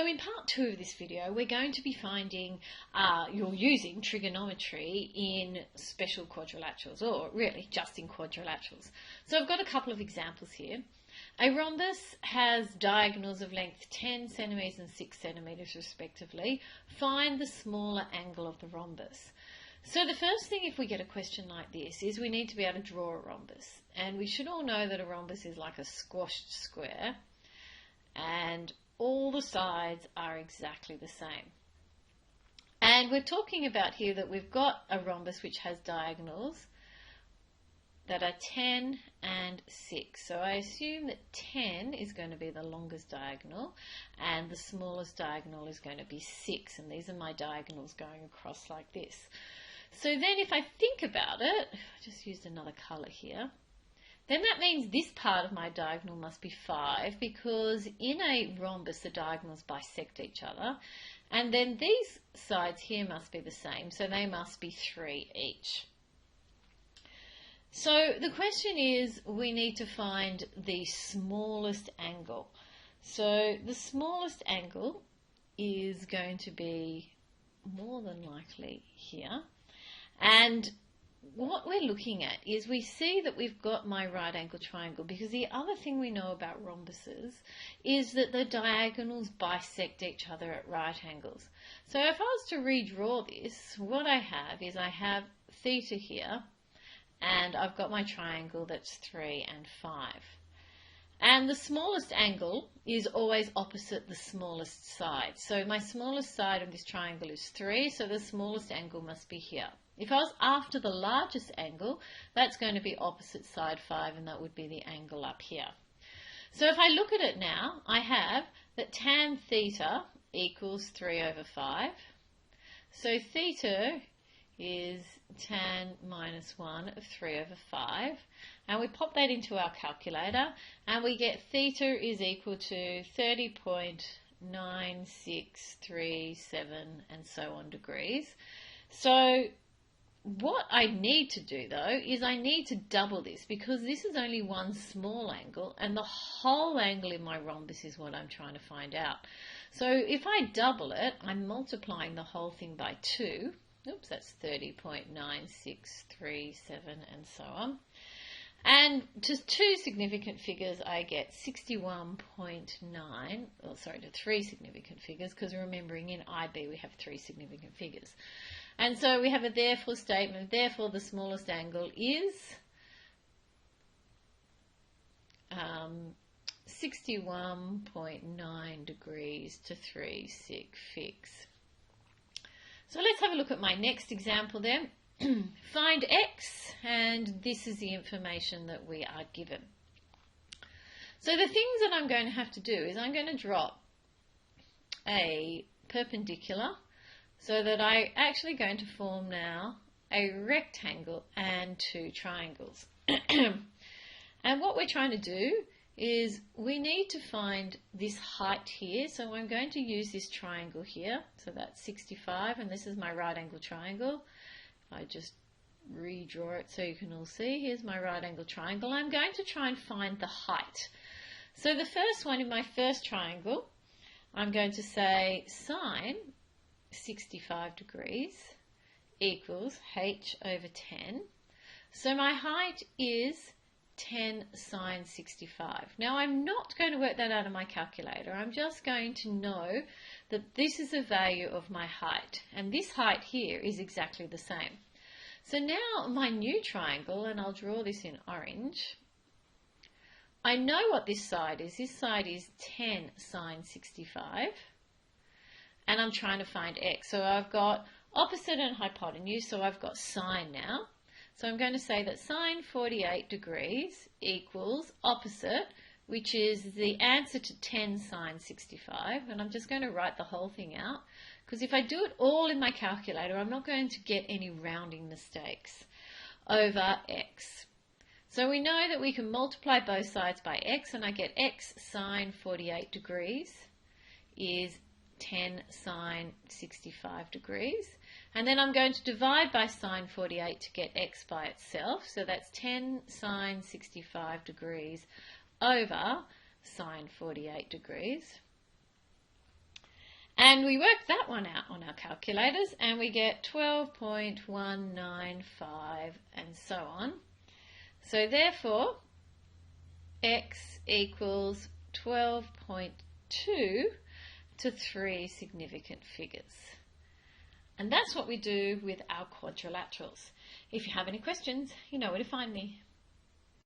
So in part 2 of this video, we're going to be you're using trigonometry in special quadrilaterals, or really just in quadrilaterals. So I've got a couple of examples here. A rhombus has diagonals of length 10 centimetres and 6 centimetres respectively. Find the smaller angle of the rhombus. So the first thing, if we get a question like this, is we need to be able to draw a rhombus. And we should all know that a rhombus is like a squashed square, and all the sides are exactly the same. And we're talking about here that we've got a rhombus which has diagonals that are 10 and 6. So I assume that 10 is going to be the longest diagonal and the smallest diagonal is going to be 6. And these are my diagonals going across like this. So then if I think about it, I just used another colour here, then that means this part of my diagonal must be 5, because in a rhombus the diagonals bisect each other, and then these sides here must be the same, so they must be 3 each. So the question is, we need to find the smallest angle. So the smallest angle is going to be more than likely here. And what we're looking at is we see that we've got my right angle triangle, because the other thing we know about rhombuses is that the diagonals bisect each other at right angles. So if I was to redraw this, what I have is I have theta here, and I've got my triangle that's 3 and 5. And the smallest angle is always opposite the smallest side. So my smallest side of this triangle is 3, so the smallest angle must be here. If I was after the largest angle, that's going to be opposite side 5, and that would be the angle up here. So if I look at it now, I have that tan theta equals 3 over 5. So theta is tan minus 1 of 3 over 5. And we pop that into our calculator, and we get theta is equal to 30.9637 and so on degrees. So what I need to do though is I need to double this, because this is only one small angle and the whole angle in my rhombus is what I'm trying to find out. So if I double it, I'm multiplying the whole thing by 2. Oops, that's 30.9637 and so on. And to two significant figures I get 61.9, oh sorry, to three significant figures, because remembering in IB we have three significant figures. And so we have a therefore statement, therefore the smallest angle is 61.9 degrees to 3 sig fix. So let's have a look at my next example then. Find x, and this is the information that we are given. So the things that I'm going to have to do is I'm going to drop a perpendicular, so that I'm actually going to form now a rectangle and two triangles. And what we're trying to do is we need to find this height here. So I'm going to use this triangle here. So that's 65, and this is my right angle triangle. I just redraw it so you can all see. Here's my right angle triangle. I'm going to try and find the height. So the first one in my first triangle, I'm going to say sine 65 degrees equals h over 10. So my height is 10 sine 65. Now I'm not going to work that out of my calculator. I'm just going to know that this is the value of my height, and this height here is exactly the same. So now my new triangle, and I'll draw this in orange, I know what this side is. This side is 10 sine 65, and I'm trying to find x. So I've got opposite and hypotenuse, so I've got sine now. So I'm going to say that sine 48 degrees equals opposite, which is the answer to 10 sine 65, and I'm just going to write the whole thing out, because if I do it all in my calculator, I'm not going to get any rounding mistakes, over x. So we know that we can multiply both sides by x, and I get x sine 48 degrees is 10 sine 65 degrees. And then I'm going to divide by sine 48 to get x by itself. So that's 10 sine 65 degrees over sine 48 degrees. And we work that one out on our calculators and we get 12.195 and so on. So therefore, x equals 12.2 to 3 significant figures. And that's what we do with our quadrilaterals. If you have any questions, you know where to find me.